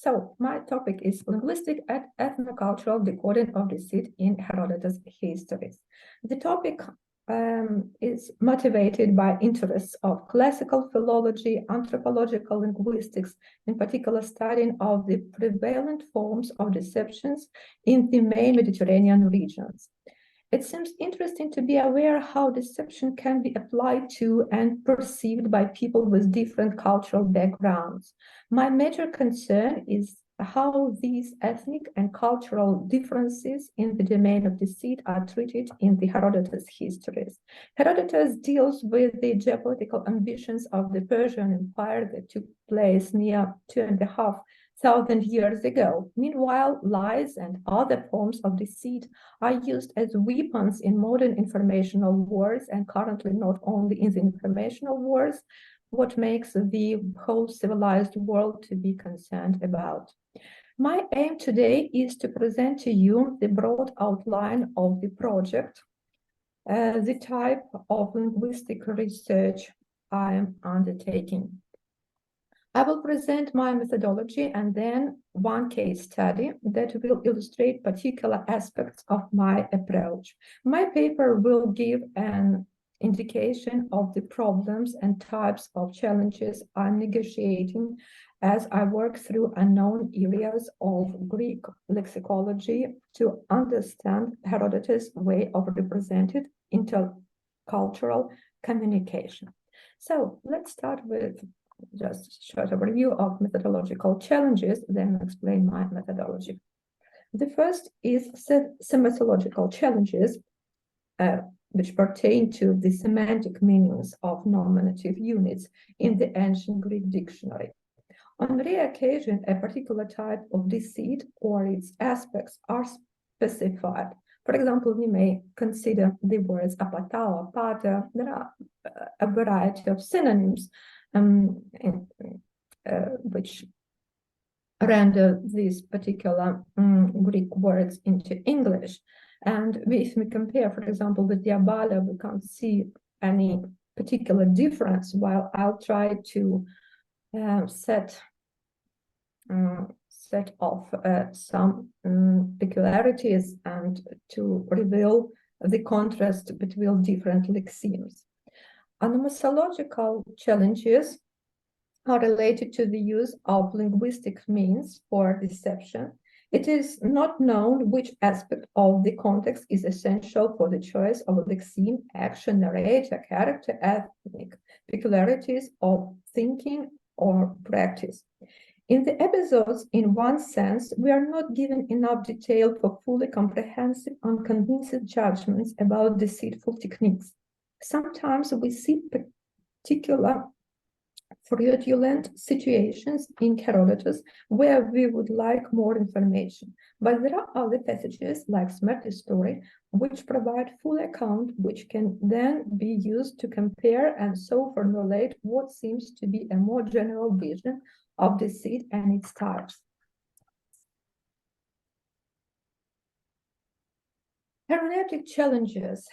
So my topic is linguistic and ethnocultural decoding of deceit in Herodotus Histories. The topic is motivated by interests of classical philology, anthropological linguistics, in particular studying of the prevalent forms of deceptions in the main Mediterranean regions. It seems interesting to be aware how deception can be applied to and perceived by people with different cultural backgrounds. My major concern is how these ethnic and cultural differences in the domain of deceit are treated in the Herodotus Histories. Herodotus deals with the geopolitical ambitions of the Persian Empire that took place near 2,500 years ago. Meanwhile, lies and other forms of deceit are used as weapons in modern informational wars, and currently not only in the informational wars, what makes the whole civilized world to be concerned about. My aim today is to present to you the broad outline of the project, the type of linguistic research I am undertaking. I will present my methodology and then one case study that will illustrate particular aspects of my approach. My paper will give an indication of the problems and types of challenges I'm negotiating as I work through unknown areas of Greek lexicology to understand Herodotus' way of represented intercultural communication. So let's start with just a short overview of methodological challenges, then explain my methodology. The first is semasiological challenges, which pertain to the semantic meanings of nominative units in the ancient Greek dictionary. On rare occasion, a particular type of deceit or its aspects are specified. For example, we may consider the words apata, apata. There are a variety of synonyms which render these particular Greek words into English. And if we compare, for example, with diabala, we can't see any particular difference, while I'll try to set off some peculiarities and to reveal the contrast between different lexemes. Anomasiological challenges are related to the use of linguistic means for deception. It is not known which aspect of the context is essential for the choice of a lexeme, action, narrator, character, ethnic peculiarities of thinking or practice. In the episodes, in one sense, we are not given enough detail for fully comprehensive and convincing judgments about deceitful techniques. Sometimes we see particular fraudulent situations in Herodotus where we would like more information, but there are other passages like Smerty's story which provide full account, which can then be used to compare and so formulate what seems to be a more general vision of deceit and its types. Hermeneutic challenges.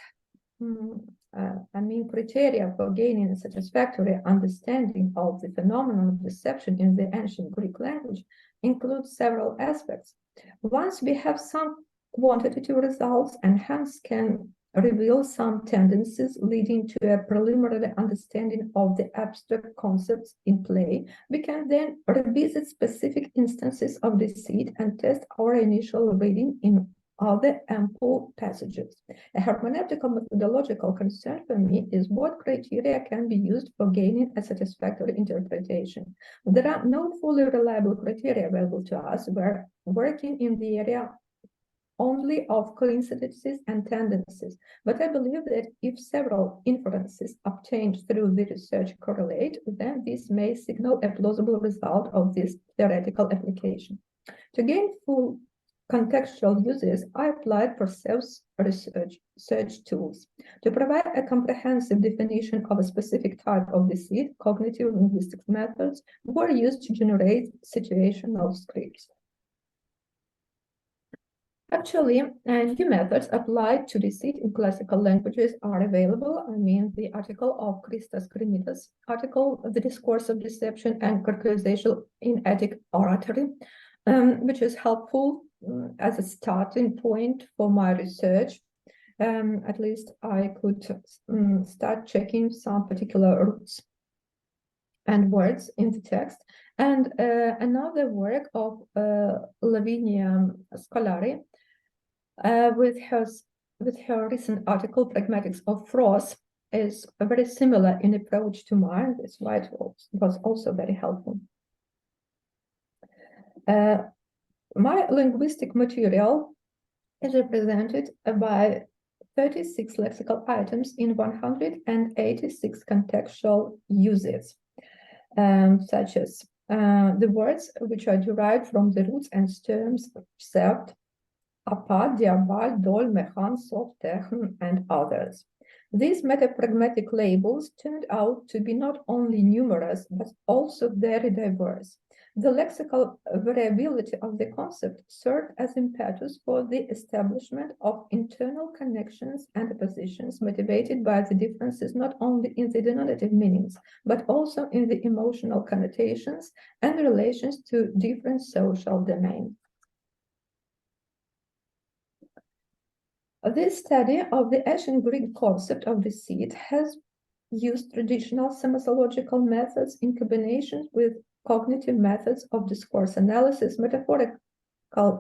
Criteria for gaining a satisfactory understanding of the phenomenon of deception in the ancient Greek language include several aspects. Once we have some quantitative results and hence can reveal some tendencies leading to a preliminary understanding of the abstract concepts in play, we can then revisit specific instances of deceit and test our initial reading in other ample passages. A hermeneutical methodological concern for me is what criteria can be used for gaining a satisfactory interpretation. There are no fully reliable criteria available to us. We're working in the area only of coincidences and tendencies, but I believe that if several inferences obtained through the research correlate, then this may signal a plausible result of this theoretical application. To gain full contextual uses, I applied for self-research tools. To provide a comprehensive definition of a specific type of deceit, cognitive linguistic methods were used to generate situational scripts. Actually, new methods applied to deceit in classical languages are available. I mean, the article of Christos Krimitas, article The Discourse of Deception and Characterization in Attic Oratory, which is helpful as a starting point for my research. At least I could start checking some particular roots and words in the text. And another work of Lavinia Scolari, with her recent article, Pragmatics of Prose, is very similar in approach to mine. That's why it was also very helpful. My linguistic material is represented by 36 lexical items in 186 contextual uses, such as the words which are derived from the roots and stems served, apart, diabal, dol, mechan, soft, techn, and others. These metapragmatic labels turned out to be not only numerous, but also very diverse. The lexical variability of the concept served as impetus for the establishment of internal connections and oppositions motivated by the differences not only in the denotative meanings, but also in the emotional connotations and relations to different social domains. This study of the ancient Greek concept of deceit has used traditional semasiological methods in combination with cognitive methods of discourse analysis, metaphorical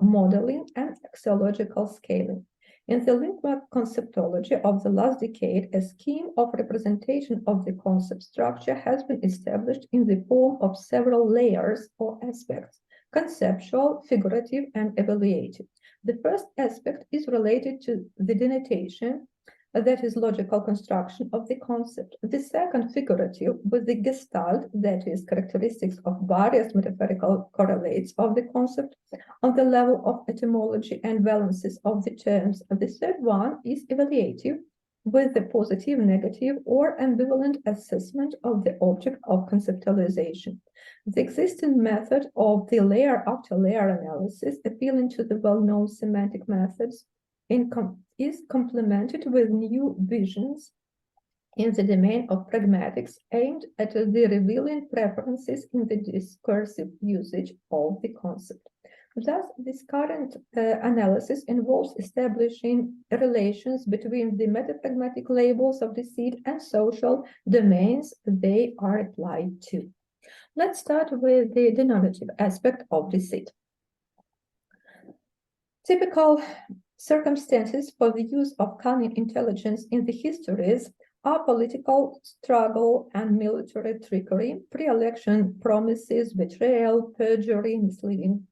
modeling, and axiological scaling. In the lingua conceptology of the last decade, a scheme of representation of the concept structure has been established in the form of several layers or aspects: conceptual, figurative, and evaluative. The first aspect is related to the denotation, that is logical construction of the concept. The second, figurative, with the gestalt, that is characteristics of various metaphorical correlates of the concept on the level of etymology and balances of the terms. The third one is evaluative, with the positive, negative, or ambivalent assessment of the object of conceptualization. The existing method of the layer after layer analysis, appealing to the well-known semantic methods, is complemented with new visions in the domain of pragmatics aimed at the revealing preferences in the discursive usage of the concept. Thus, this current analysis involves establishing relations between the metapragmatic labels of deceit and social domains they are applied to. Let's start with the denotative aspect of deceit. Typical circumstances for the use of cunning intelligence in the histories are political struggle and military trickery, pre-election promises, betrayal, perjury, misleading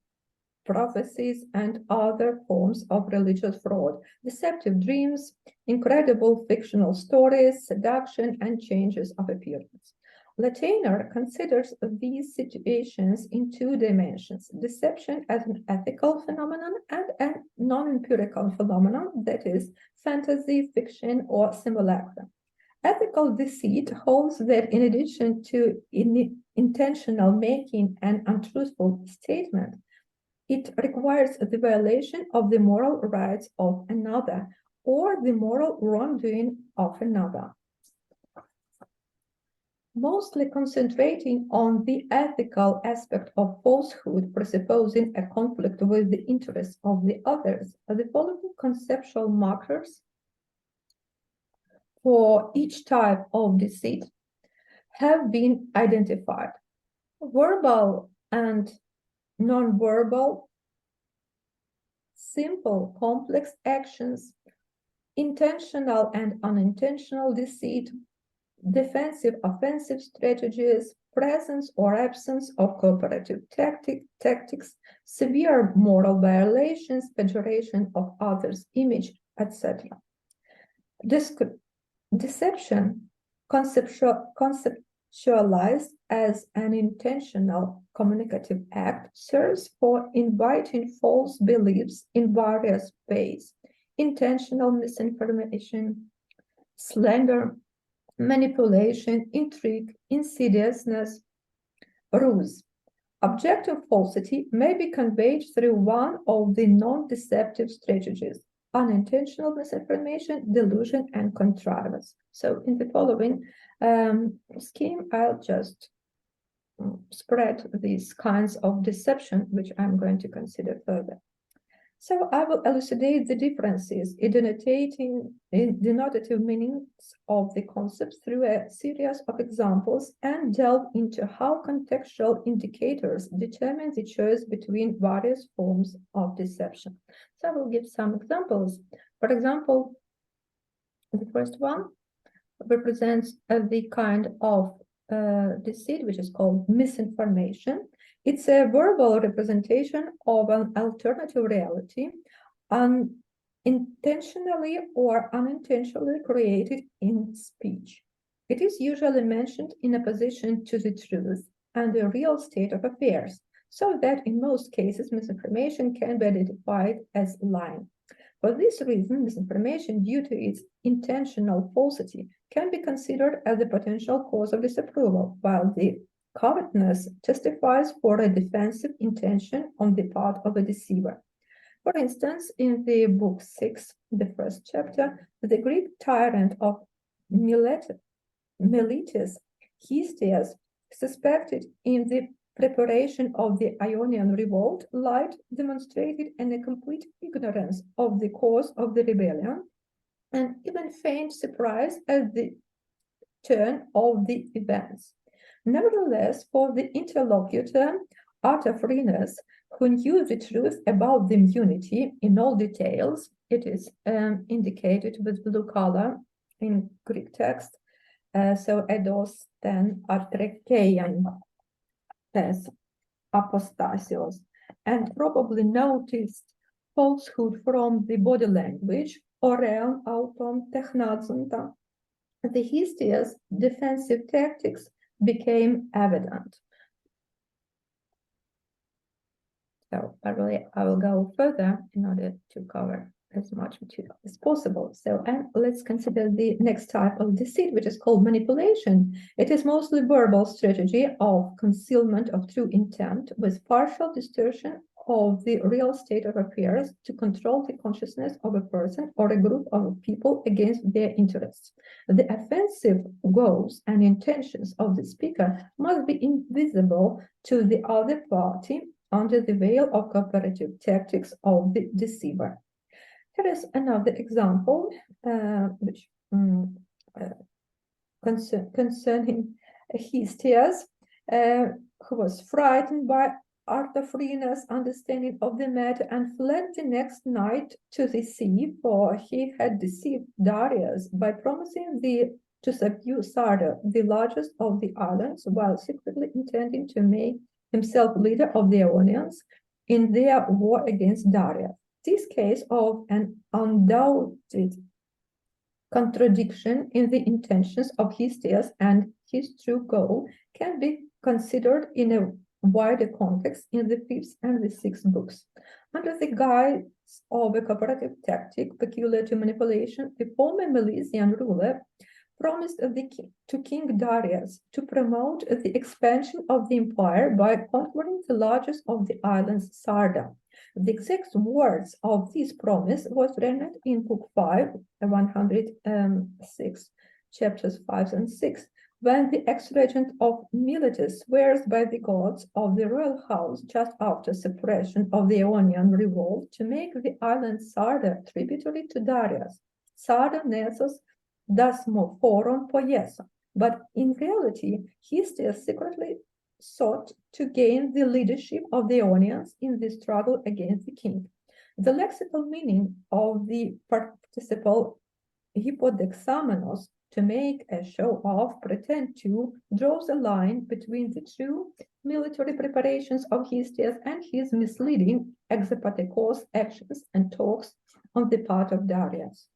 prophecies, and other forms of religious fraud, deceptive dreams, incredible fictional stories, seduction, and changes of appearance. Latainer considers these situations in two dimensions: deception as an ethical phenomenon and a non-empirical phenomenon, that is, fantasy, fiction, or simulacra. Ethical deceit holds that in addition to intentional making an untruthful statement, it requires the violation of the moral rights of another or the moral wrongdoing of another. Mostly concentrating on the ethical aspect of falsehood, presupposing a conflict with the interests of the others, the following conceptual markers for each type of deceit have been identified: verbal and non-verbal, simple, complex actions, intentional and unintentional deceit, defensive, offensive strategies, presence or absence of cooperative tactics, severe moral violations, pejoration of others' image, etc. Deception, conceptualized as an intentional communicative act, serves for inviting false beliefs in various ways: intentional misinformation, slander, manipulation, intrigue, insidiousness, ruse. Objective falsity may be conveyed through one of the non-deceptive strategies: unintentional misinformation, delusion, and contrivance. So in the following scheme, I'll just spread these kinds of deception, which I'm going to consider further. So I will elucidate the differences in denotative meanings of the concepts through a series of examples and delve into how contextual indicators determine the choice between various forms of deception. So I will give some examples. For example, the first one represents the kind of deceit which is called misinformation. It's a verbal representation of an alternative reality, unintentionally or unintentionally created in speech. It is usually mentioned in opposition to the truth and the real state of affairs, so that in most cases misinformation can be identified as lying. For this reason, misinformation due to its intentional falsity can be considered as a potential cause of disapproval, while the covetousness testifies for a defensive intention on the part of a deceiver. For instance, in the book 6, the first chapter, the Greek tyrant of Miletus, Histias, suspected in the preparation of the Ionian revolt, lied, demonstrated a complete ignorance of the cause of the rebellion, and even feigned surprise at the turn of the events. Nevertheless, for the interlocutor, Artaphernes, who knew the truth about the immunity in all details, it is indicated with blue color in Greek text, so eidos ten artrekeian tes apostasios, and probably noticed falsehood from the body language, oreon auton technazonta. The Histias' defensive tactics became evident. So I will go further in order to cover as much material as possible. So, and let's consider the next type of deceit, which is called manipulation. It is mostly verbal strategy of concealment of true intent with partial distortion of the real state of affairs to control the consciousness of a person or a group of people against their interests. The offensive goals and intentions of the speaker must be invisible to the other party under the veil of cooperative tactics of the deceiver. Here is another example which concerning Histias, who was frightened by Artaphernes' understanding of the matter and fled the next night to the sea, for he had deceived Darius by promising to subdue Sarda, the largest of the islands, while secretly intending to make himself leader of the Ionians in their war against Darius. This case of an undoubted contradiction in the intentions of Histias and his true goal can be considered in a wider context in the 5th and the 6th books. Under the guise of a cooperative tactic peculiar to manipulation, the former Milesian ruler promised to King Darius to promote the expansion of the empire by conquering the largest of the islands, Sarda. The exact words of this promise was rendered in Book 5, 106, chapters 5 and 6, when the ex-regent of Miletus swears by the gods of the royal house just after suppression of the Ionian revolt to make the island Sarda tributary to Darius. Sarda nessos dasmo forum poieso. But in reality, Histias secretly sought to gain the leadership of the Ionians in the struggle against the king. The lexical meaning of the participle hypodexamenos, to make a show of, pretend to, draws a line between the true military preparations of Histias and his misleading exepatekos actions and talks on the part of Darius.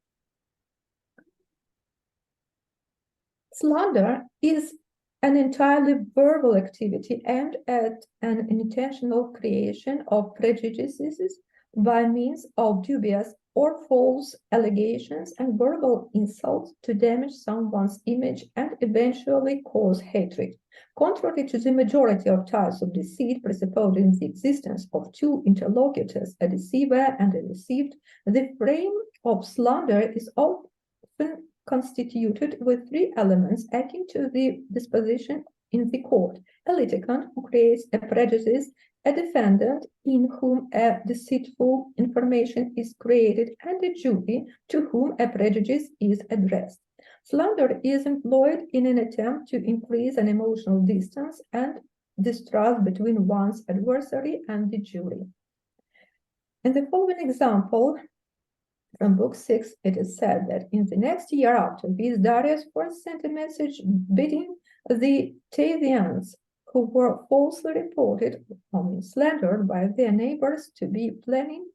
Slander is an entirely verbal activity aimed at an intentional creation of prejudices by means of dubious or false allegations and verbal insults to damage someone's image and eventually cause hatred. Contrary to the majority of types of deceit presupposing the existence of two interlocutors, a deceiver and a deceived, the frame of slander is often constituted with three elements akin to the disposition in the court: a litigant who creates a prejudice, a defendant in whom a deceitful information is created, and a jury to whom a prejudice is addressed. Slander is employed in an attempt to increase an emotional distance and distrust between one's adversary and the jury. In the following example, from Book 6, it is said that in the next year after this, Darius first sent a message bidding the Thasians, who were falsely reported or slandered by their neighbors, to be planning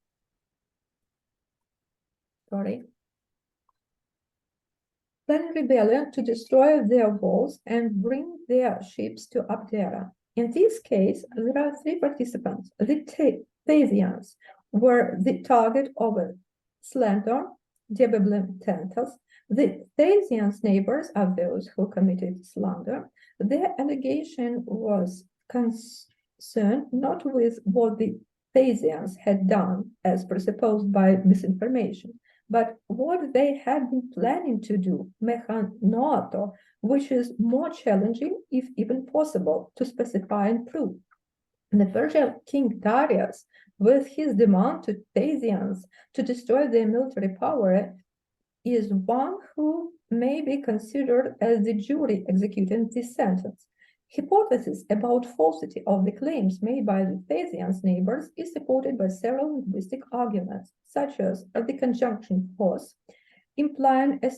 rebellion to destroy their walls and bring their ships to Abdera. In this case, there are three participants. The Thasians were the target of a slander, Diabellum tentas. The Thasians' neighbors are those who committed slander. Their allegation was concerned not with what the Thasians had done, as presupposed by misinformation, but what they had been planning to do, mechanoto, which is more challenging, if even possible, to specify and prove. The Persian king Darius, with his demand to Thasians to destroy their military power, is one who may be considered as the jury executing this sentence. Hypothesis about falsity of the claims made by the Thasians' neighbors is supported by several linguistic arguments, such as the conjunction clause, implying a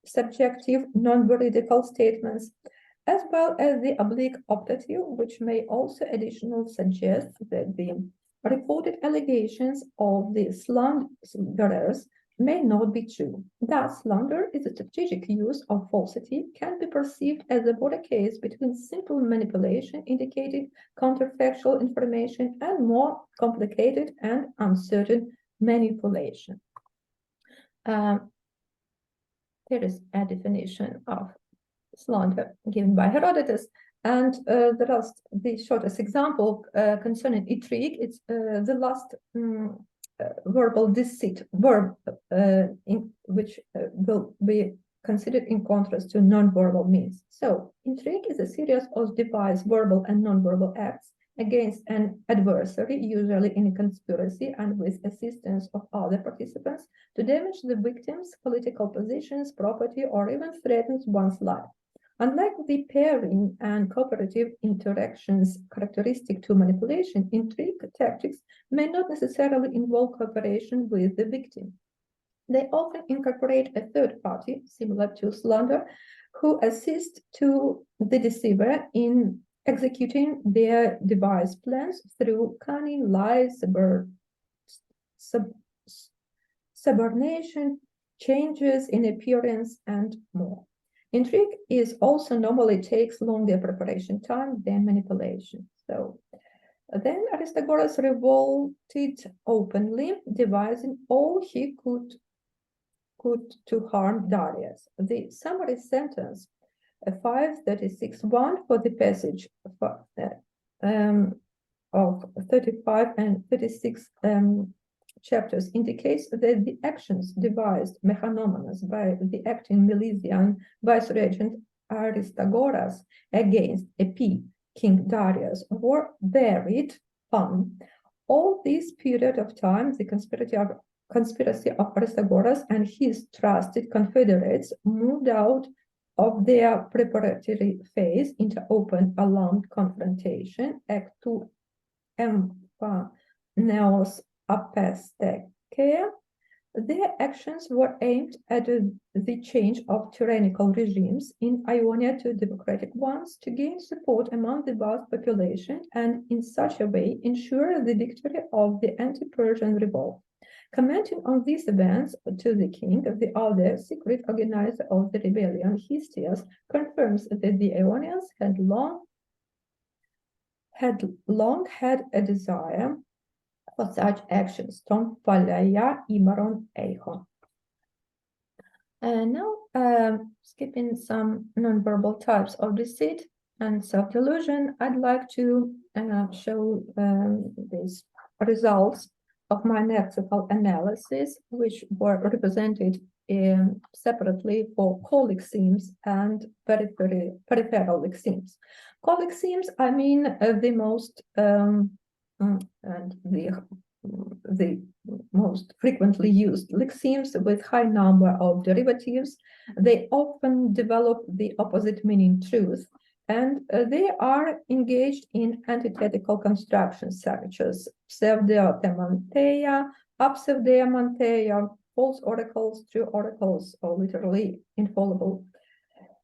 subjective, non-veridical statements, as well as the oblique optative, which may also additionally suggest that the reported allegations of the slanderers may not be true. Thus, slander is a strategic use of falsity, can be perceived as a border case between simple manipulation indicating counterfactual information and more complicated and uncertain manipulation. There is a definition of slander given by Herodotus, and the shortest example concerning intrigue. It's the last verbal deceit verb, which will be considered in contrast to non-verbal means. So, intrigue is a series of devised verbal and non-verbal acts against an adversary, usually in a conspiracy and with assistance of other participants, to damage the victim's political positions, property, or even threatens one's life. Unlike the pairing and cooperative interactions characteristic to manipulation, intrigue tactics may not necessarily involve cooperation with the victim. They often incorporate a third party, similar to slander, who assists to the deceiver in executing their devised plans through cunning, lies, subornation, changes in appearance, and more. Intrigue also normally takes longer preparation time than manipulation. So then Aristagoras revolted openly, devising all he could to harm Darius. The summary sentence 536.1 for the passage of 35 and 36 chapters indicates that the actions devised mechanomonos by the acting Milesian vice-regent Aristagoras against King Darius were varied fun. All this period of time, the conspiracy of Aristagoras and his trusted confederates moved out of their preparatory phase into open, alarmed confrontation, Act 2 Neos Apastekeia. Their actions were aimed at the change of tyrannical regimes in Ionia to democratic ones, to gain support among the vast population and in such a way ensure the victory of the anti-Persian revolt. Commenting on these events to the king, the other secret organizer of the rebellion, Histias, confirms that the Ionians had long had a desire for such actions. Tom Palaya Imaron Eichon. And now, skipping some nonverbal types of deceit, and self-delusion, I'd like to show these results of my lexical analysis, which were represented separately for colexemes and peripheral lexemes. Colexemes, I mean the most and the most frequently used lexemes with high number of derivatives. They often develop the opposite meaning truth, and they are engaged in antithetical constructions such as pseudeotemanteia, apseudeomanteia, false oracles, true oracles, or literally infallible,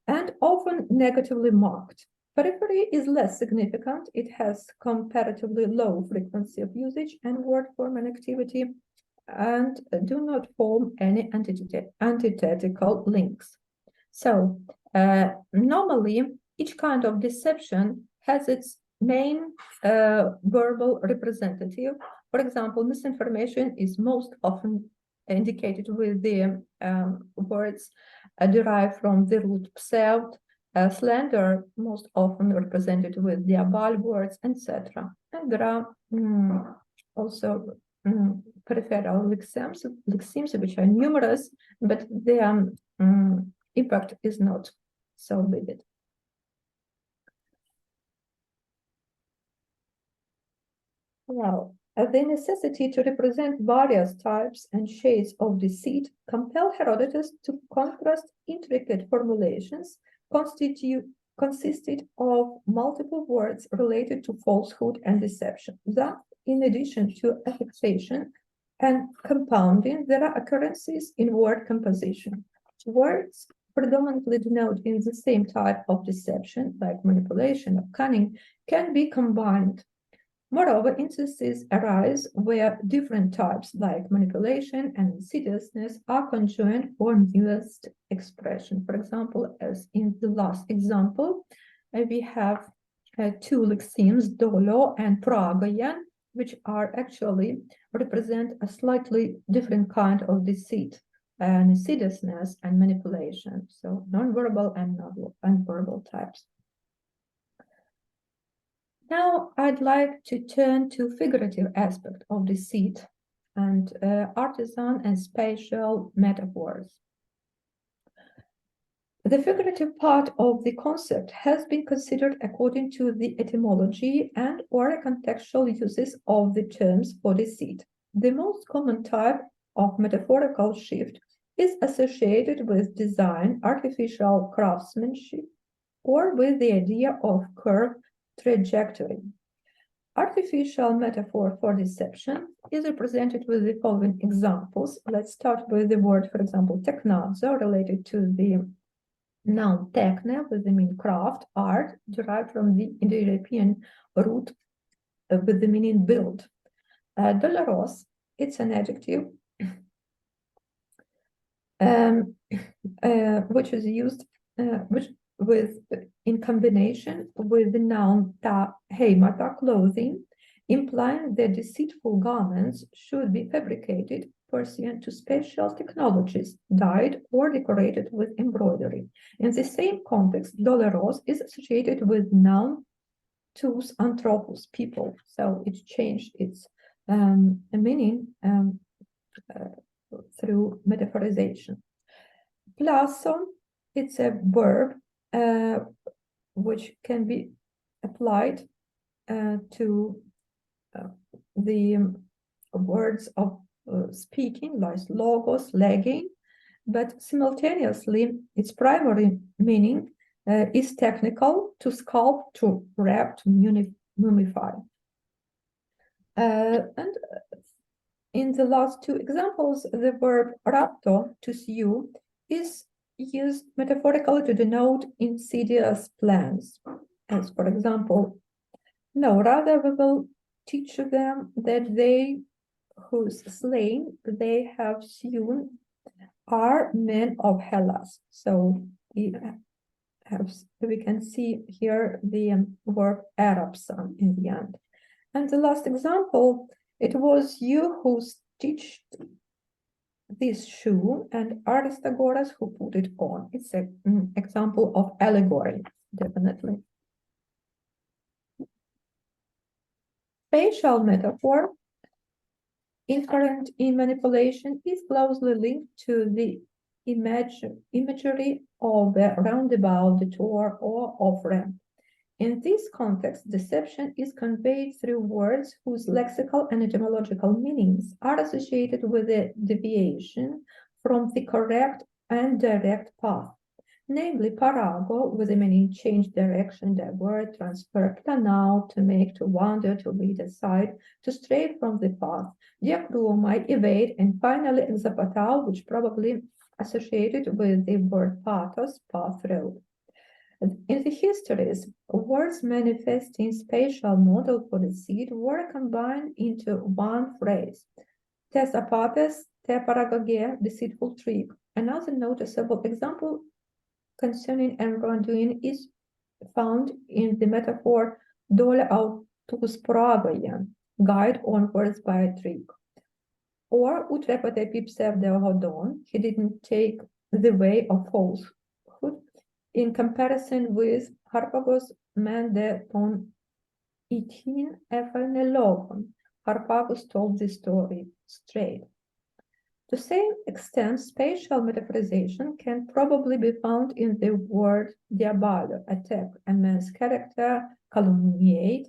and often negatively marked. Periphery is less significant. It has comparatively low frequency of usage and word form and activity, and do not form any antithetical links. So normally, each kind of deception has its main verbal representative. For example, misinformation is most often indicated with the words derived from the root pseud, slander most often represented with diabolic words, etc. And there are also peripheral lexemes, which are numerous, but their impact is not so vivid. Well, the necessity to represent various types and shades of deceit compelled Herodotus to contrast intricate formulations consisted of multiple words related to falsehood and deception. That, in addition to affixation and compounding, there are occurrences in word composition. Words predominantly denoting the same type of deception, like manipulation or cunning, can be combined. Moreover, instances arise where different types like manipulation and insidiousness are conjoined for newest expression. For example, as in the last example, we have two lexemes, dolo and pragoyen, which are actually represent a slightly different kind of deceit, and insidiousness and manipulation, so nonverbal and non-verbal types. Now, I'd like to turn to figurative aspect of deceit and artisan and spatial metaphors. The figurative part of the concept has been considered according to the etymology and or contextual uses of the terms for deceit. The most common type of metaphorical shift is associated with design, artificial craftsmanship, or with the idea of curved trajectory. Artificial metaphor for deception is represented with the following examples. Let's start with the word, for example, technazo, related to the noun techne, with the meaning craft, art, derived from the Indo-European root with the meaning build. Doloros, it's an adjective which is used in combination with the noun ta heimata, clothing, implying that deceitful garments should be fabricated pursuant to special technologies, dyed or decorated with embroidery. In the same context, doloros is associated with noun tous anthropos, people, so it changed its meaning through metaphorization. Plaso, it's a verb which can be applied to the words of speaking, like logos, legging, but simultaneously its primary meaning is technical, to sculpt, to wrap, to mumify. And in the last two examples, the verb rapto, to sue, is used metaphorically to denote insidious plans, as for example, no, rather we will teach them that they whose slain they have sewn are men of Hellas. So we can see here the word Arabson in the end. And the last example, it was you who stitched this shoe and Aristagoras who put it on. It's an example of allegory, definitely. Spatial metaphor inherent in manipulation is closely linked to the imagery of a roundabout, detour, or off-ramp. In this context, deception is conveyed through words whose lexical and etymological meanings are associated with a deviation from the correct and direct path, namely parago, with the meaning change direction, divert, transfer, planao, to make, to wander, to lead aside, to stray from the path, diakruomai, evade, and finally exapatao, which probably associated with the word pathos, path, road. In the histories, words manifesting spatial model for deceit were combined into one phrase, tes apathes, te paragoge, deceitful trick. Another noticeable example concerning wrongdoing is found in the metaphor dole autus pragoye, guide onwards by a trick. Or utrepate pipsevdeo hodon, he didn't take the way of falsehood, in comparison with Harpagos mende ton itin ephainelogon. Harpagos told the story straight. To the same extent, spatial metaphorization can probably be found in the word diabalo, attack, a man's character, calumniate,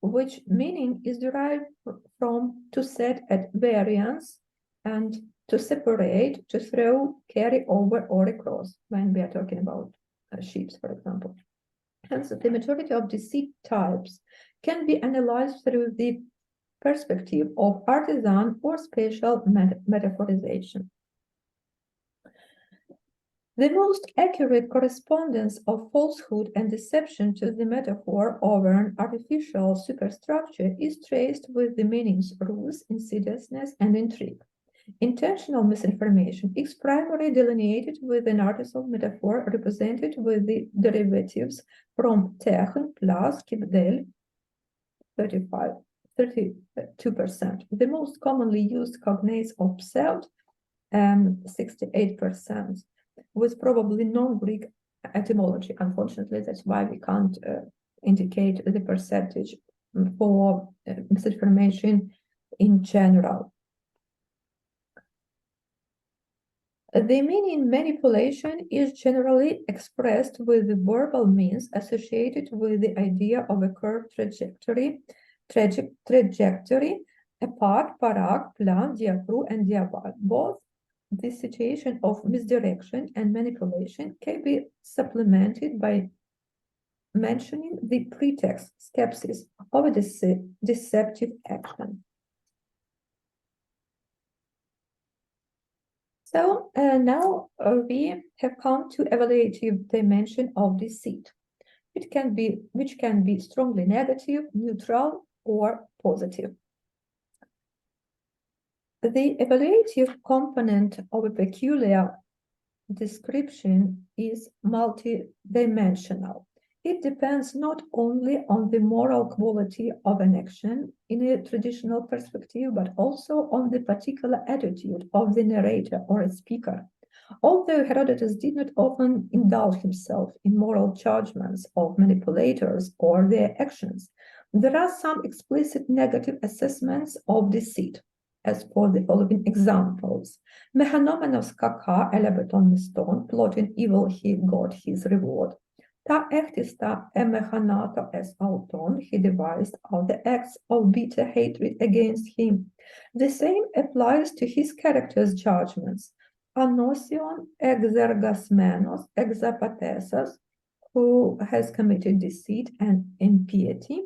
which meaning is derived from to set at variance and to separate, to throw, carry over, or across, when we are talking about ships, for example. Hence, the majority of deceit types can be analyzed through the perspective of artisan or spatial metaphorization. The most accurate correspondence of falsehood and deception to the metaphor of an artificial superstructure is traced with the meanings ruse, insidiousness, and intrigue. Intentional misinformation is primarily delineated with an artificial metaphor represented with the derivatives from techn plus kibdel, 32%. The most commonly used cognates of pseud, 68%, with probably non-Greek etymology. Unfortunately, that's why we can't indicate the percentage for misinformation in general. The meaning manipulation is generally expressed with the verbal means associated with the idea of a curved trajectory, a path, parag, plan, diakru, and diabal. Both the situation of misdirection and manipulation can be supplemented by mentioning the pretext, skepsis, of a deceptive action. So now we have come to evaluative dimension of deceit, which can be strongly negative, neutral, or positive. The evaluative component of a peculiar description is multidimensional. It depends not only on the moral quality of an action in a traditional perspective, but also on the particular attitude of the narrator or a speaker. Although Herodotus did not often indulge himself in moral judgments of manipulators or their actions, there are some explicit negative assessments of deceit, as for the following examples. Mechanomenos kaka elebeton miston, plotting evil he got his reward. Ta echtista emechanato es auton, he devised all the acts of bitter hatred against him. The same applies to his character's judgments. Anosion exergasmenos exapatesos, who has committed deceit and impiety.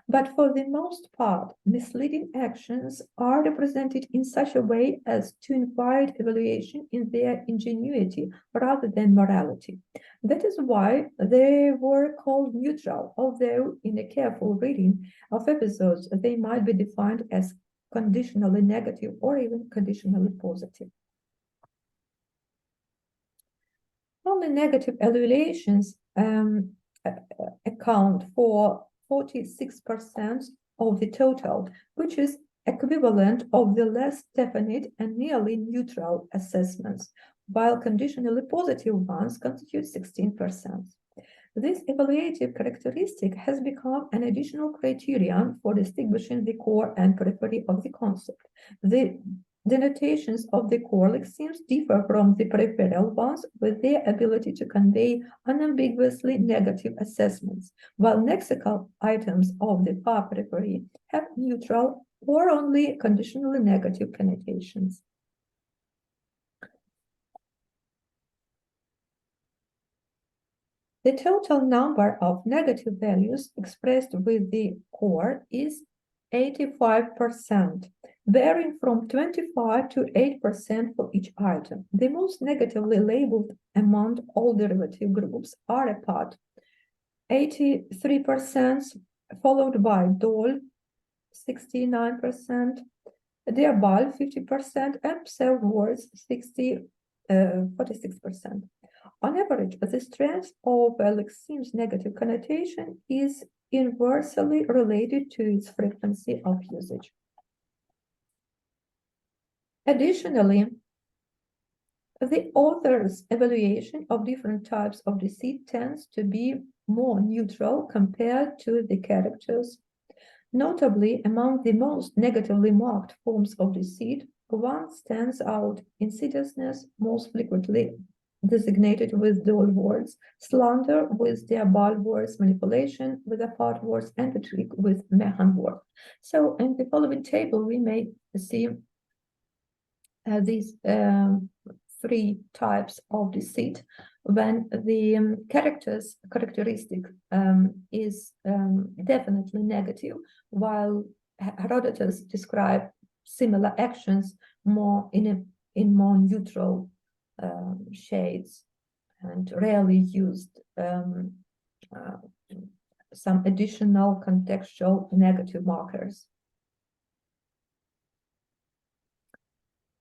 But for the most part, misleading actions are represented in such a way as to invite evaluation in their ingenuity rather than morality. That is why they were called neutral, although in a careful reading of episodes, they might be defined as conditionally negative or even conditionally positive. Only negative evaluations account for 46% of the total, which is equivalent of the less definite and nearly neutral assessments, while conditionally positive ones constitute 16%. This evaluative characteristic has become an additional criterion for distinguishing the core and periphery of the concept. The denotations of the core lexemes differ from the peripheral ones with their ability to convey unambiguously negative assessments, while lexical items of the far periphery have neutral or only conditionally negative connotations. The total number of negative values expressed with the core is 85%, varying from 25 to 8% for each item. The most negatively labeled among all derivative groups are apart, 83%, followed by dol, 69%, diabal, 50%, and pseudo-words, 46%. On average, the strength of a lexeme's negative connotation is inversely related to its frequency of usage. Additionally, the author's evaluation of different types of deceit tends to be more neutral compared to the characters. Notably, among the most negatively marked forms of deceit, one stands out: insidiousness, most frequently designated with dual words, slander with diabal words, manipulation with apart words, and the trick with mehan word. So in the following table, we may see these three types of deceit when the characteristic is definitely negative, while Herodotus describes similar actions more in more neutral shades and rarely used some additional contextual negative markers.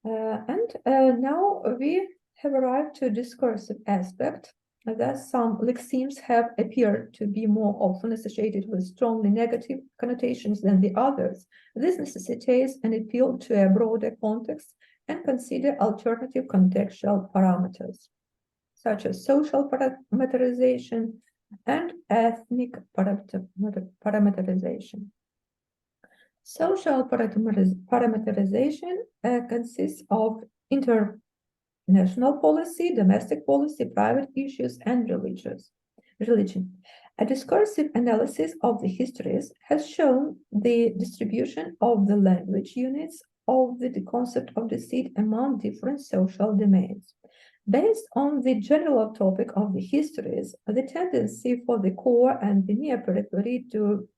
Now we have arrived to a discursive aspect. Thus, some lexemes have appeared to be more often associated with strongly negative connotations than the others. This necessitates an appeal to a broader context and consider alternative contextual parameters, such as social parameterization and ethnic parameterization. Social parameterization consists of international policy, domestic policy, private issues, and religion. A discursive analysis of the histories has shown the distribution of the language units of the concept of deceit among different social domains. Based on the general topic of the histories, the tendency for the core and the near periphery to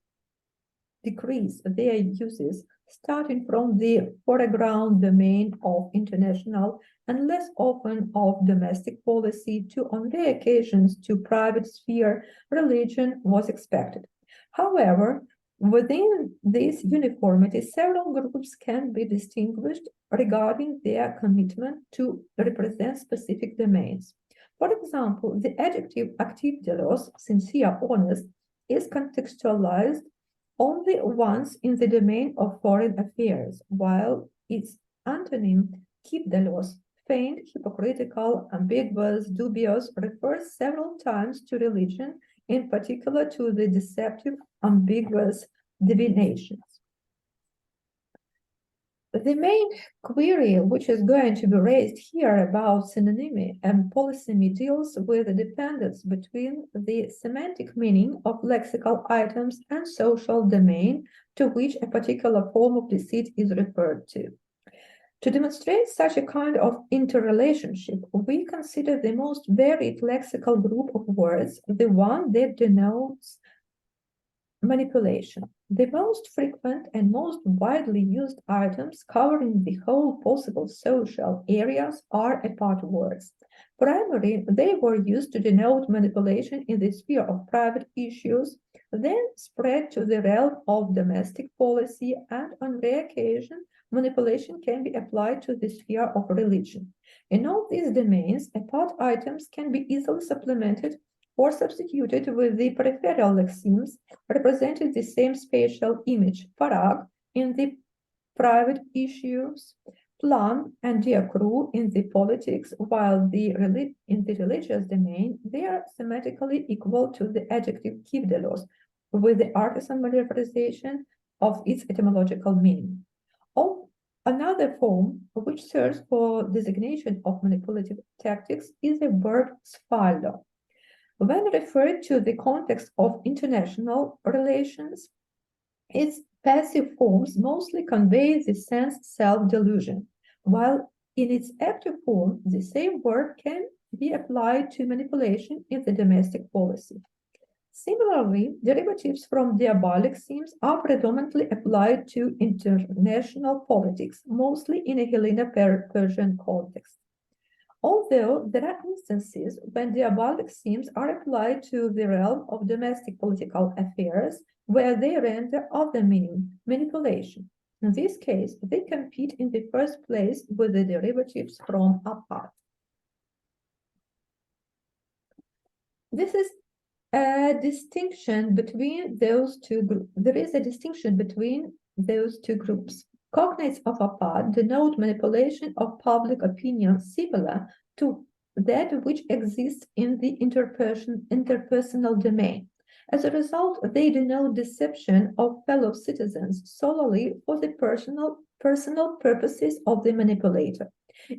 decrease their uses, starting from the foreground domain of international and less often of domestic policy to, on rare occasions, to private sphere, religion was expected. However, within this uniformity, several groups can be distinguished regarding their commitment to represent specific domains. For example, the adjective active delos, sincere, honest, is contextualized only once in the domain of foreign affairs, while its antonym kipdalos, feigned, hypocritical, ambiguous, dubious, refers several times to religion, in particular to the deceptive, ambiguous divinations. The main query which is going to be raised here about synonymy and polysemy deals with the dependence between the semantic meaning of lexical items and social domain to which a particular form of deceit is referred to. To demonstrate such a kind of interrelationship, we consider the most varied lexical group of words, the one that denotes manipulation. The most frequent and most widely used items covering the whole possible social areas are apart words. Primarily, they were used to denote manipulation in the sphere of private issues, then spread to the realm of domestic policy, and on rare occasion, manipulation can be applied to the sphere of religion. In all these domains, apart items can be easily supplemented or substituted with the peripheral lexemes representing the same spatial image, parag, in the private issues, plan and diakru in the politics, while in the religious domain, they are thematically equal to the adjective kivdelos, with the artisan modification of its etymological meaning. Another form which serves for designation of manipulative tactics is the verb sfaldo. When referred to the context of international relations, its passive forms mostly convey the sense self-delusion, while in its active form, the same word can be applied to manipulation in the domestic policy. Similarly, derivatives from diabolic themes are predominantly applied to international politics, mostly in a Helleno-Persian context. Although there are instances when diabolic themes are applied to the realm of domestic political affairs, where they render other meaning, manipulation. In this case, they compete in the first place with the derivatives from apart. This is a distinction between those two groups. There is a distinction between those two groups. Cognates of apart denote manipulation of public opinion similar to that which exists in the interpersonal domain. As a result, they denote deception of fellow citizens solely for the personal purposes of the manipulator.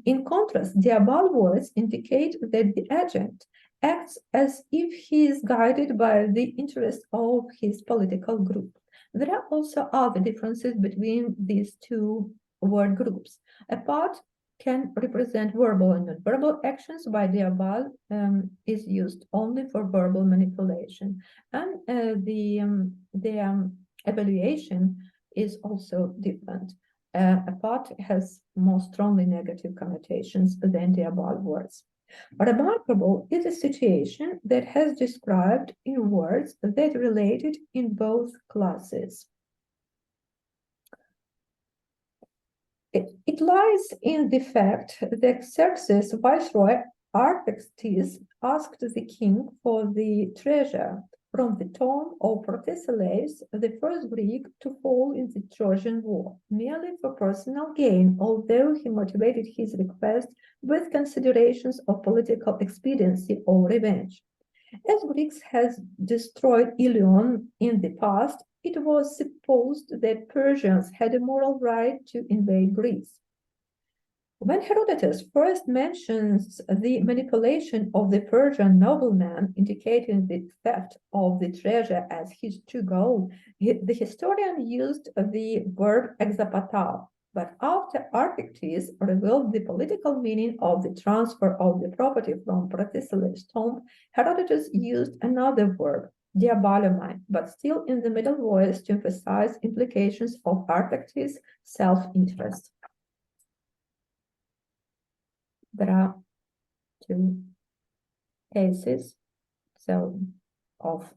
In contrast, diabolic words indicate that the agent acts as if he is guided by the interests of his political group. There are also other differences between these two word groups. Apart can represent verbal and non-verbal actions, while diabolic is used only for verbal manipulation. And the evaluation is also different. Apart has more strongly negative connotations than diabolic words. Remarkable is a situation that has described in words that related in both classes. It lies in the fact that Xerxes' viceroy Artaxerxes asked the king for the treasure from the tomb of Protesilaus, the first Greek to fall in the Trojan War, merely for personal gain, although he motivated his request with considerations of political expediency or revenge. As Greeks had destroyed Ilion in the past, it was supposed that Persians had a moral right to invade Greece. When Herodotus first mentions the manipulation of the Persian nobleman, indicating the theft of the treasure as his true goal, the historian used the verb exapatal. But after Artaxerxes revealed the political meaning of the transfer of the property from Protesilaus' tomb, Herodotus used another verb, diabolomai, but still in the middle voice to emphasize implications of Artaxerxes' self-interest. There are two cases of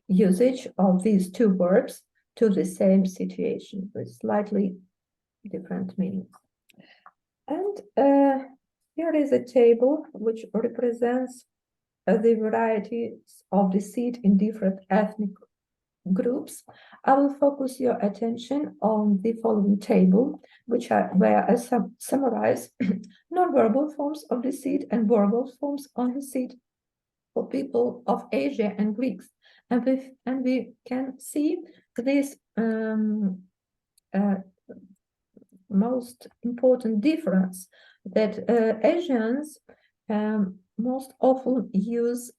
usage of these two verbs to the same situation with slightly different meanings. And here is a table which represents the varieties of deceit in different ethnic groups. I will focus your attention on the following table, where I summarize non-verbal forms of deceit and verbal forms of deceit for people of Asia and Greeks. And we can see this most important difference that Asians most often use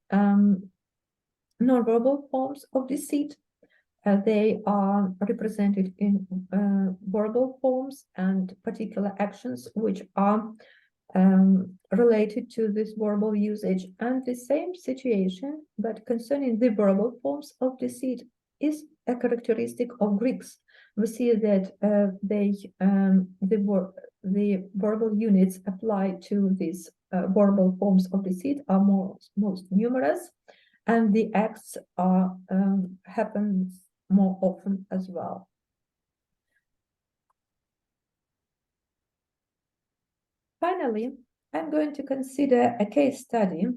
non-verbal forms of deceit. They are represented in verbal forms and particular actions which are related to this verbal usage. And the same situation, but concerning the verbal forms of deceit, is a characteristic of Greeks. We see that the verbal units applied to these verbal forms of deceit are most numerous, and the acts are happen more often as well. Finally, I'm going to consider a case study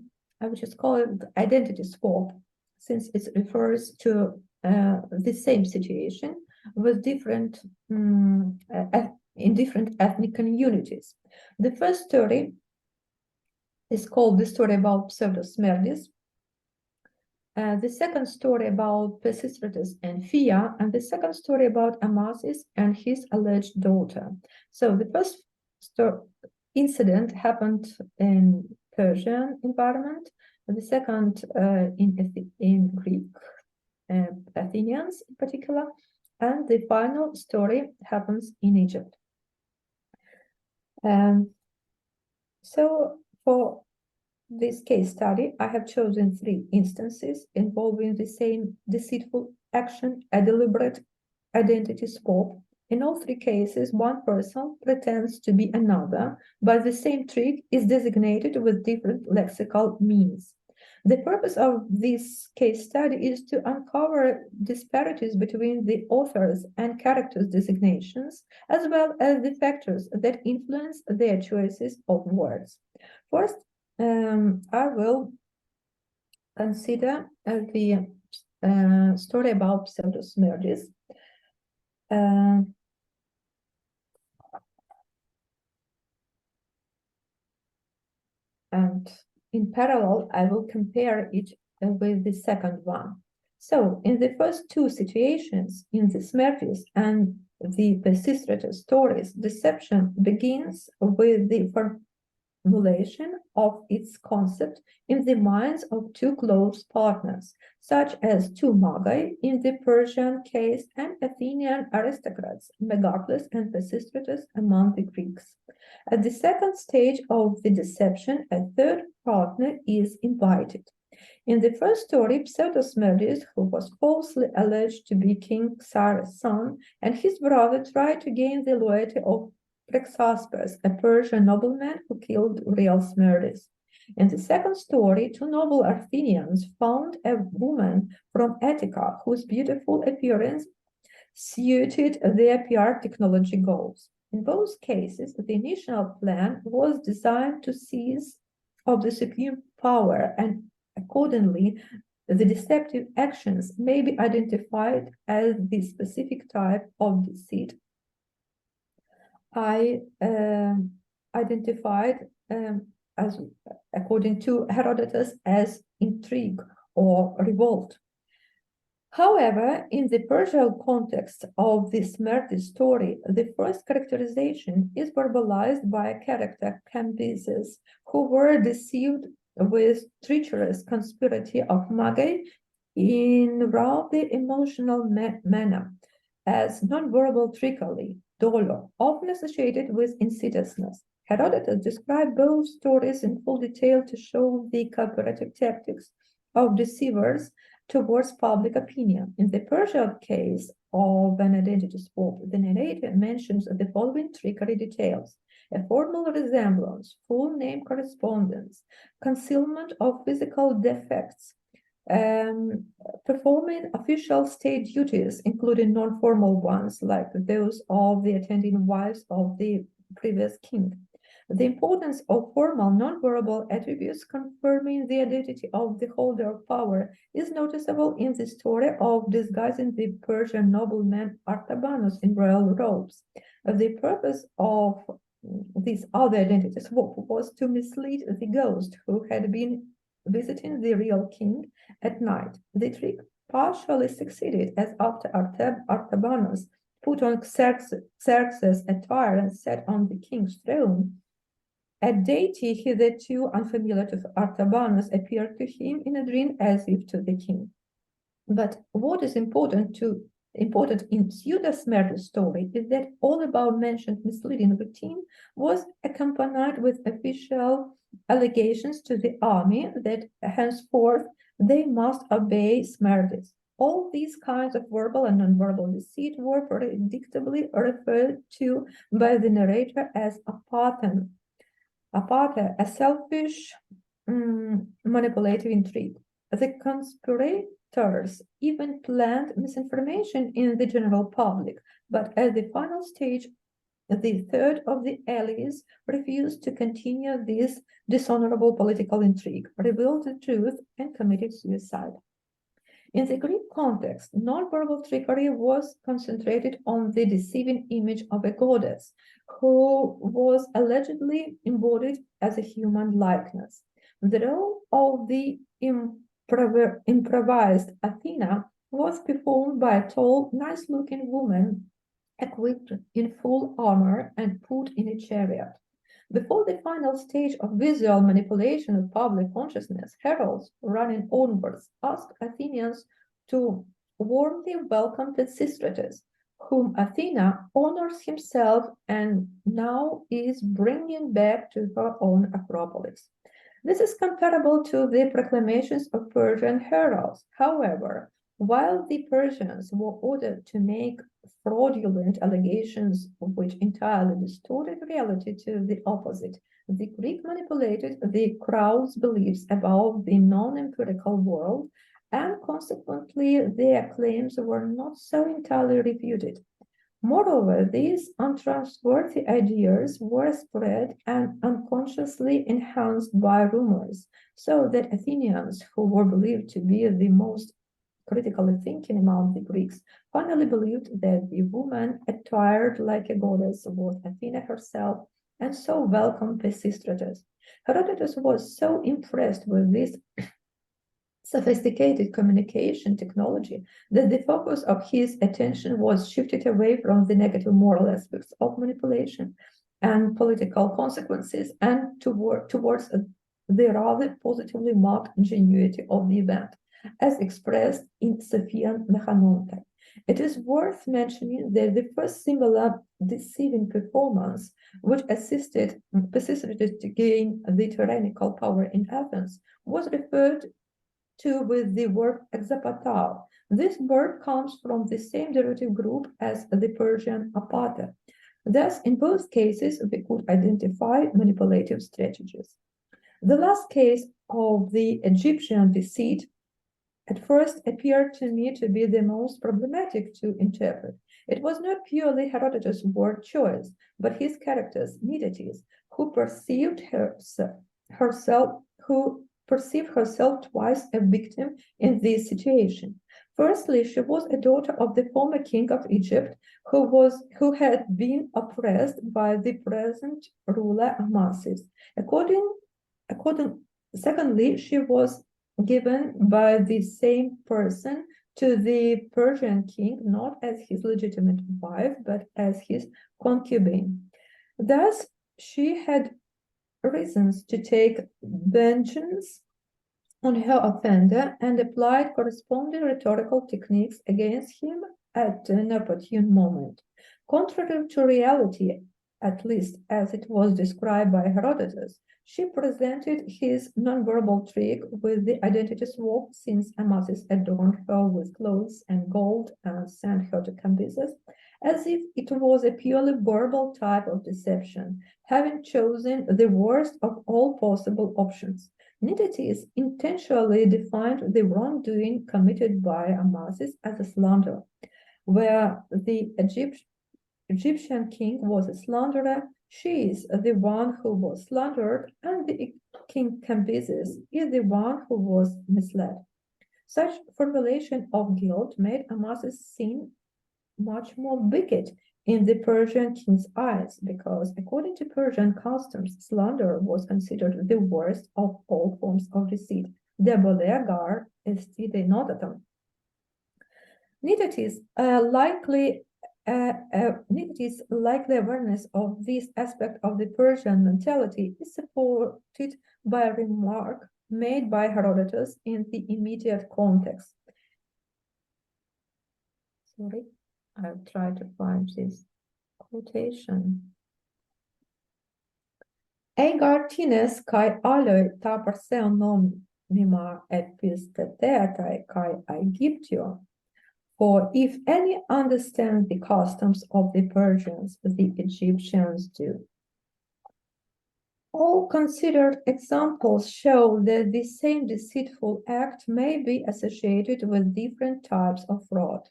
which is called identity swap, since it refers to the same situation with different in different ethnic communities. The first story is called the story about Pseudosmerdis. The second story about Pisistratus and Phia, and the second story about Amasis and his alleged daughter. So the first incident happened in Persian environment, and the second in Greek, Athenians in particular, and the final story happens in Egypt. So for this case study, I have chosen 3 instances involving the same deceitful action, a deliberate identity swap. In all 3 cases, one person pretends to be another, but the same trick is designated with different lexical means. The purpose of this case study is to uncover disparities between the authors and characters' designations, as well as the factors that influence their choices of words. First, I will consider the story about Pseudosmerdis. And in parallel, I will compare it with the second one. So in the first 2 situations, in the Smerdis and the Pisistratus stories, deception begins with the formulation of its concept in the minds of 2 close partners, such as 2 magi in the Persian case and Athenian aristocrats, Megarcles and Pisistratus among the Greeks. At the second stage of the deception, a 3rd partner is invited. In the first story, Pseudosmerdis, who was falsely alleged to be King Cyrus' son, and his brother tried to gain the loyalty of Prexaspes, a Persian nobleman who killed real Smerdis. In the second story, 2 noble Athenians found a woman from Attica whose beautiful appearance suited their PR technology goals. In both cases, the initial plan was designed to seize of the supreme power, and accordingly, the deceptive actions may be identified as the specific type of deceit I identified as, according to Herodotus, as intrigue or revolt. However, in the Persian context of this Smerdis story, the first characterization is verbalized by a character, Cambyses, who were deceived with treacherous conspiracy of magi in rather emotional manner, as nonverbal trickery, dolo, often associated with insidiousness. Herodotus described both stories in full detail to show the cooperative tactics of deceivers towards public opinion. In the Persian case of an identity swap, the narrator mentions the following trickery details: a formal resemblance, full name correspondence, concealment of physical defects, performing official state duties, including non-formal ones like those of the attending wives of the previous king. The importance of formal non-verbal attributes confirming the identity of the holder of power is noticeable in the story of disguising the Persian nobleman Artabanus in royal robes. The purpose of this other identity swap was to mislead the ghost who had been visiting the real king at night. The trick partially succeeded, as after Artabanus put on Xerxes' attire and sat on the king's throne, a deity hitherto unfamiliar to Artabanus appeared to him in a dream as if to the king. But what is important in Pseudosmerdis' story is that all above-mentioned misleading routine was accompanied with official allegations to the army that henceforth they must obey Smerdis. All these kinds of verbal and non-verbal deceit were predictably referred to by the narrator as apathe, a selfish, manipulative intrigue. The conspirators even planned misinformation in the general public, but at the final stage, the third of the allies refused to continue this dishonorable political intrigue, revealed the truth, and committed suicide. In the Greek context, nonverbal trickery was concentrated on the deceiving image of a goddess who was allegedly embodied as a human likeness. The role of the improvised Athena was performed by a tall, nice-looking woman equipped in full armor and put in a chariot. Before the final stage of visual manipulation of public consciousness, heralds running onwards asked Athenians to warmly welcome Pisistratus, whom Athena honors himself and now is bringing back to her own Acropolis. This is comparable to the proclamations of Persian heralds. However, while the Persians were ordered to make fraudulent allegations which entirely distorted reality to the opposite, the Greek manipulated the crowd's beliefs about the non-empirical world, and consequently their claims were not so entirely refuted. Moreover, these untrustworthy ideas were spread and unconsciously enhanced by rumors, so that Athenians, who were believed to be the most critically thinking among the Greeks, finally believed that the woman attired like a goddess was Athena herself, and so welcomed Pisistratus. Herodotus was so impressed with this sophisticated communication technology that the focus of his attention was shifted away from the negative moral aspects of manipulation and political consequences and towards the rather positively marked ingenuity of the event, as expressed in Sophian Mechanonte. It is worth mentioning that the first similar deceiving performance, which assisted Pisistratus to gain the tyrannical power in Athens, was referred to with the word exapatao. This word comes from the same derivative group as the Persian apata. Thus, in both cases, we could identify manipulative strategies. The last case of the Egyptian deceit at first appeared to me to be the most problematic to interpret. It was not purely Herodotus' word choice, but his character's Nidates, who perceived herself twice a victim in this situation. Firstly, she was a daughter of the former king of Egypt, who had been oppressed by the present ruler Amasis. Secondly, she was given by the same person to the Persian king, not as his legitimate wife, but as his concubine. Thus, she had reasons to take vengeance on her offender and applied corresponding rhetorical techniques against him at an opportune moment. Contrary to reality, at least as it was described by Herodotus, she presented his nonverbal trick with the identity swap, since Amasis adorned her with clothes and gold and sent her to Cambyses, as if it was a purely verbal type of deception, having chosen the worst of all possible options. Nidates intentionally defined the wrongdoing committed by Amasis as a slander, where the Egyptian king was a slanderer. She is the one who was slandered, and the king Cambyses is the one who was misled. Such formulation of guilt made Amasis seem much more wicked in the Persian king's eyes, because according to Persian customs, slander was considered the worst of all forms of deceit. Deboler gar esti denotatum. Nidates like the awareness of this aspect of the Persian mentality is supported by a remark made by Herodotus in the immediate context. Sorry, I'll try to find this quotation. Eigar tines kai aloi ta perseonomima epistetetai kai Aegyptio. For if any understand the customs of the Persians, the Egyptians do. All considered examples show that the same deceitful act may be associated with different types of fraud.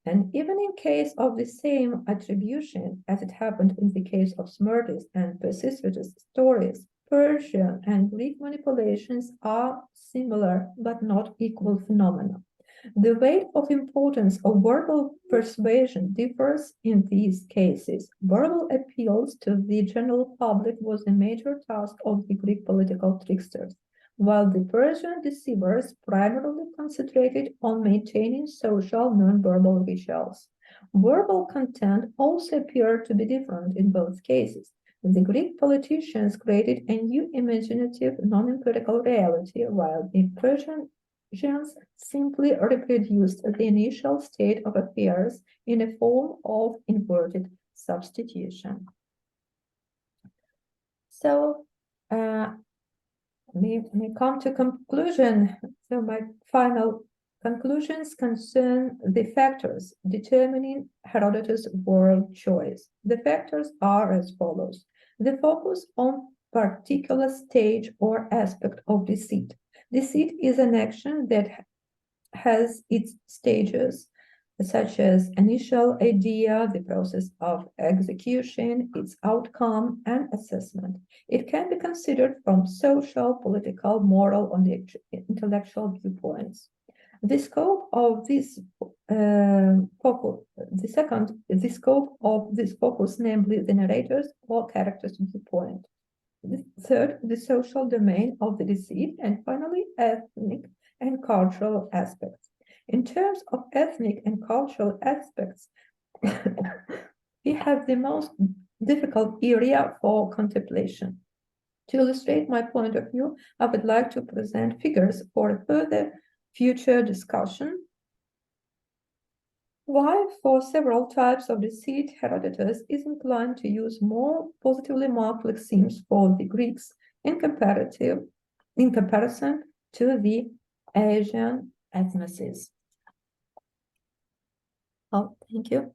And even in case of the same attribution, as it happened in the case of Smyrtis and Pisistratus stories, Persian and Greek manipulations are similar but not equal phenomena. The weight of importance of verbal persuasion differs in these cases. Verbal appeals to the general public was a major task of the Greek political tricksters, while the Persian deceivers primarily concentrated on maintaining social non-verbal rituals. Verbal content also appeared to be different in both cases. The Greek politicians created a new imaginative, non-empirical reality, while the Persians simply reproduced the initial state of affairs in a form of inverted substitution. So, we come to conclusion. So my final conclusions concern the factors determining Herodotus' world choice. The factors are as follows. The focus on particular stage or aspect of deceit. Deceit is an action that has its stages, such as initial idea, the process of execution, its outcome, and assessment. It can be considered from social, political, moral, or intellectual viewpoints. The scope of this focus, the scope of this focus, namely the narrator's or character's viewpoint. The third, the social domain of the deceit, and finally, ethnic and cultural aspects. In terms of ethnic and cultural aspects, we have the most difficult area for contemplation. To illustrate my point of view, I would like to present figures for a further future discussion. Why, for several types of deceit, Herodotus is inclined to use more positively marked lexemes for the Greeks in comparison to the Asian ethnicies. Oh, thank you.